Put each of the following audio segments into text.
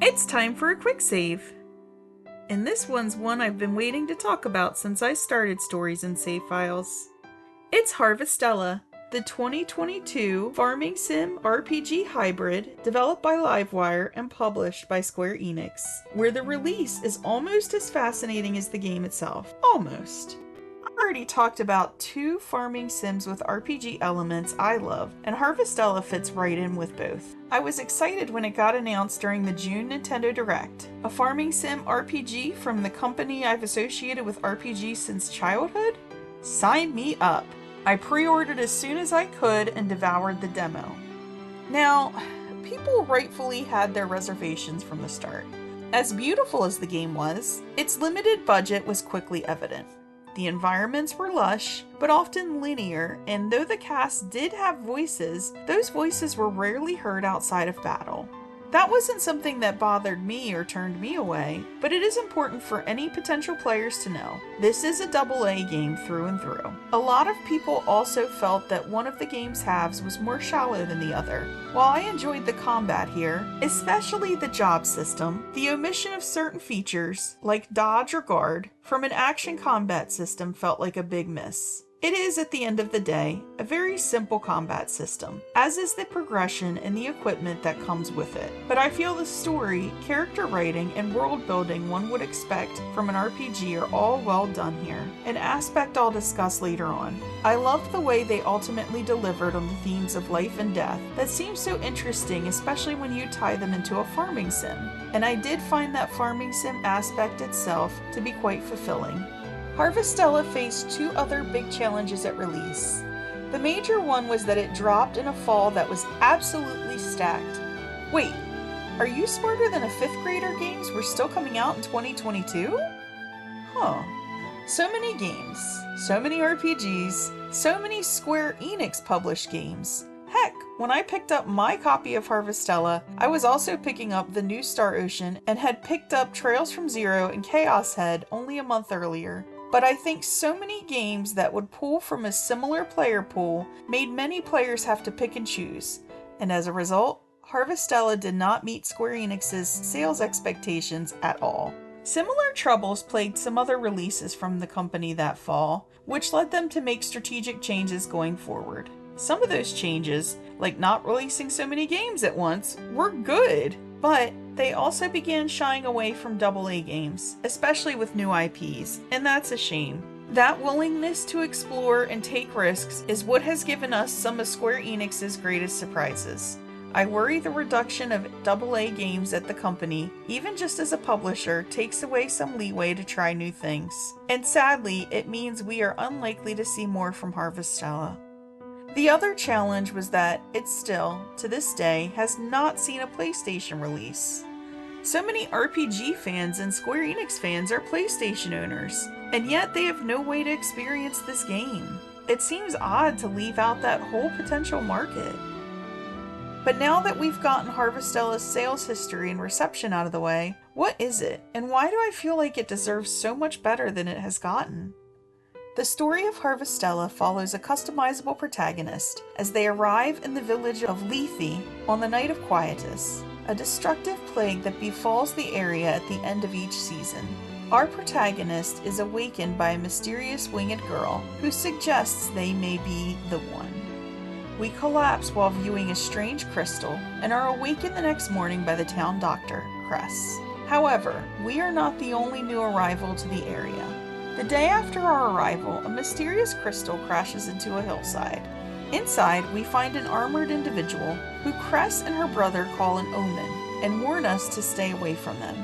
It's time for a quick save. And this one's one I've been waiting to talk about since I started Stories and Save Files. It's Harvestella, the 2022 farming sim RPG hybrid developed by Livewire and published by Square Enix, where the release is almost as fascinating as the game itself. Almost. I already talked about two farming sims with RPG elements I love, and Harvestella fits right in with both. I was excited when it got announced during the June Nintendo Direct. A farming sim RPG from the company I've associated with RPGs since childhood? Sign me up! I pre-ordered as soon as I could and devoured the demo. Now, people rightfully had their reservations from the start. As beautiful as the game was, its limited budget was quickly evident. The environments were lush, but often linear, and though the cast did have voices, those voices were rarely heard outside of battle. That wasn't something that bothered me or turned me away, but it is important for any potential players to know. This is a AA game through and through. A lot of people also felt that one of the game's halves was more shallow than the other. While I enjoyed the combat here, especially the job system, the omission of certain features, like dodge or guard, from an action combat system felt like a big miss. It is, at the end of the day, a very simple combat system, as is the progression and the equipment that comes with it. But I feel the story, character writing, and world building one would expect from an RPG are all well done here, an aspect I'll discuss later on. I loved the way they ultimately delivered on the themes of life and death that seem so interesting, especially when you tie them into a farming sim. And I did find that farming sim aspect itself to be quite fulfilling. Harvestella faced two other big challenges at release. The major one was that it dropped in a fall that was absolutely stacked. Wait, are you smarter than a 5th grader games were still coming out in 2022? Huh. So many games, so many RPGs, so many Square Enix published games. Heck, when I picked up my copy of Harvestella, I was also picking up the new Star Ocean and had picked up Trails from Zero and Chaos Head only a month earlier. But I think so many games that would pull from a similar player pool made many players have to pick and choose, and as a result, Harvestella did not meet Square Enix's sales expectations at all. Similar troubles plagued some other releases from the company that fall, which led them to make strategic changes going forward. Some of those changes, like not releasing so many games at once, were good, but they also began shying away from AA games, especially with new IPs, and that's a shame. That willingness to explore and take risks is what has given us some of Square Enix's greatest surprises. I worry the reduction of AA games at the company, even just as a publisher, takes away some leeway to try new things. And sadly, it means we are unlikely to see more from Harvestella. The other challenge was that it still, to this day, has not seen a PlayStation release. So many RPG fans and Square Enix fans are PlayStation owners, and yet they have no way to experience this game. It seems odd to leave out that whole potential market. But now that we've gotten Harvestella's sales history and reception out of the way, what is it, and why do I feel like it deserves so much better than it has gotten? The story of Harvestella follows a customizable protagonist as they arrive in the village of Lethe on the Night of Quietus, a destructive plague that befalls the area at the end of each season. Our protagonist is awakened by a mysterious winged girl who suggests they may be the one. We collapse while viewing a strange crystal and are awakened the next morning by the town doctor, Cress. However, we are not the only new arrival to the area. The day after our arrival, a mysterious crystal crashes into a hillside. Inside, we find an armored individual who Cress and her brother call an omen and warn us to stay away from them.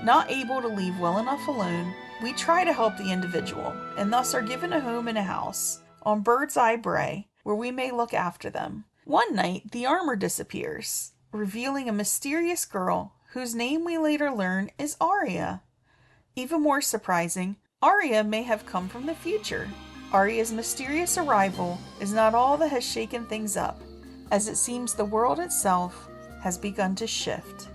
Not able to leave well enough alone, we try to help the individual and thus are given a home in a house on Bird's Eye Bray where we may look after them. One night, the armor disappears, revealing a mysterious girl whose name we later learn is Aria. Even more surprising, Aria may have come from the future. Aria's mysterious arrival is not all that has shaken things up, as it seems the world itself has begun to shift.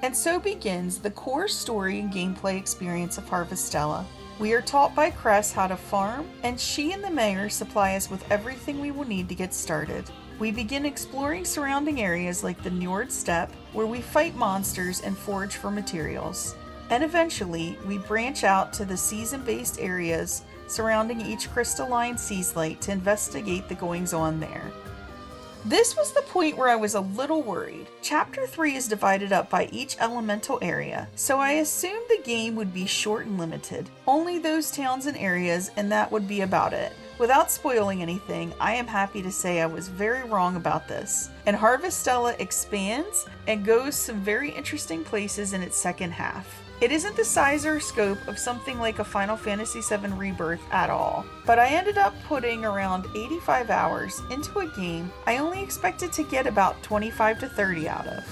And so begins the core story and gameplay experience of Harvestella. We are taught by Cress how to farm, and she and the mayor supply us with everything we will need to get started. We begin exploring surrounding areas like the Njord Steppe, where we fight monsters and forage for materials. And eventually, we branch out to the season-based areas surrounding each crystalline sea slate to investigate the goings-on there. This was the point where I was a little worried. Chapter 3 is divided up by each elemental area, so I assumed the game would be short and limited. Only those towns and areas, and that would be about it. Without spoiling anything, I am happy to say I was very wrong about this. And Harvestella expands and goes some very interesting places in its second half. It isn't the size or scope of something like a Final Fantasy VII Rebirth at all, but I ended up putting around 85 hours into a game I only expected to get about 25 to 30 out of.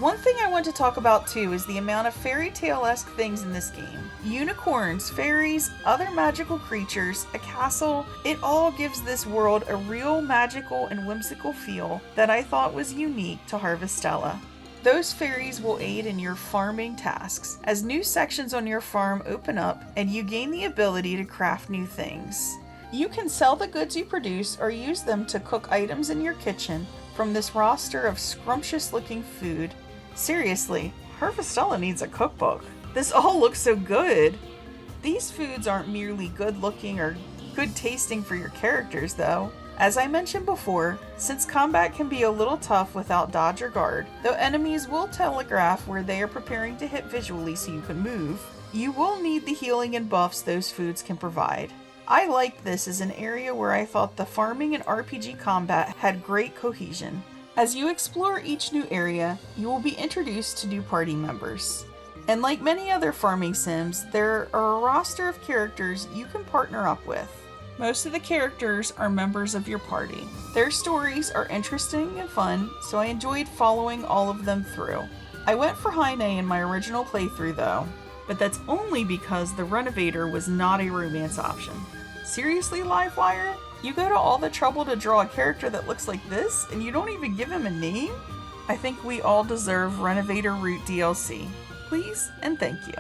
One thing I want to talk about too is the amount of fairy tale-esque things in this game. Unicorns, fairies, other magical creatures, a castle, it all gives this world a real magical and whimsical feel that I thought was unique to Harvestella. Those fairies will aid in your farming tasks, as new sections on your farm open up and you gain the ability to craft new things. You can sell the goods you produce or use them to cook items in your kitchen from this roster of scrumptious looking food. Seriously, Harvestella needs a cookbook. This all looks so good. These foods aren't merely good looking or good tasting for your characters though. As I mentioned before, since combat can be a little tough without dodge or guard, though enemies will telegraph where they are preparing to hit visually so you can move, you will need the healing and buffs those foods can provide. I liked this as an area where I thought the farming and RPG combat had great cohesion. As you explore each new area, you will be introduced to new party members. And like many other farming sims, there are a roster of characters you can partner up with. Most of the characters are members of your party. Their stories are interesting and fun, so I enjoyed following all of them through. I went for Heine in my original playthrough though, but that's only because the Renovator was not a romance option. Seriously, Livewire? You go to all the trouble to draw a character that looks like this, and you don't even give him a name? I think we all deserve Renovator Root DLC. Please and thank you.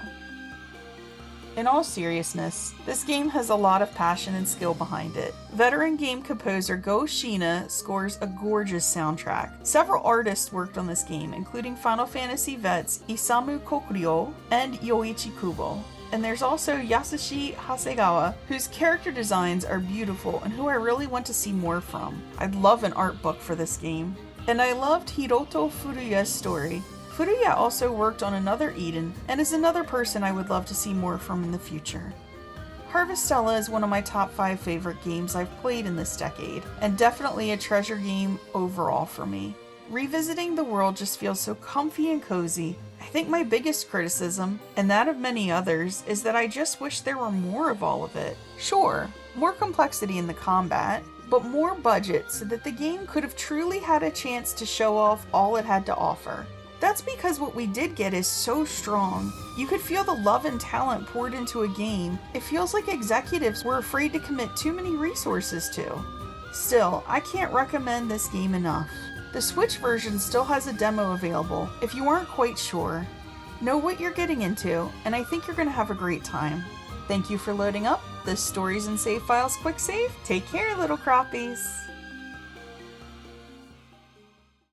In all seriousness, this game has a lot of passion and skill behind it. Veteran game composer Go Shina scores a gorgeous soundtrack. Several artists worked on this game, including Final Fantasy vets Isamu Kokuryo and Yoichi Kubo. And there's also Yasushi Hasegawa, whose character designs are beautiful and who I really want to see more from. I'd love an art book for this game. And I loved Hiroto Furuya's story. Furuya also worked on another Eden, and is another person I would love to see more from in the future. Harvestella is one of my top 5 favorite games I've played in this decade, and definitely a treasure game overall for me. Revisiting the world just feels so comfy and cozy. I think my biggest criticism, and that of many others, is that I just wish there were more of all of it. Sure, more complexity in the combat, but more budget so that the game could have truly had a chance to show off all it had to offer. That's because what we did get is so strong. You could feel the love and talent poured into a game it feels like executives were afraid to commit too many resources to. Still, I can't recommend this game enough. The Switch version still has a demo available if you aren't quite sure. Know what you're getting into, and I think you're going to have a great time. Thank you for loading up this Stories and Save Files Quick Save. Take care, little crappies!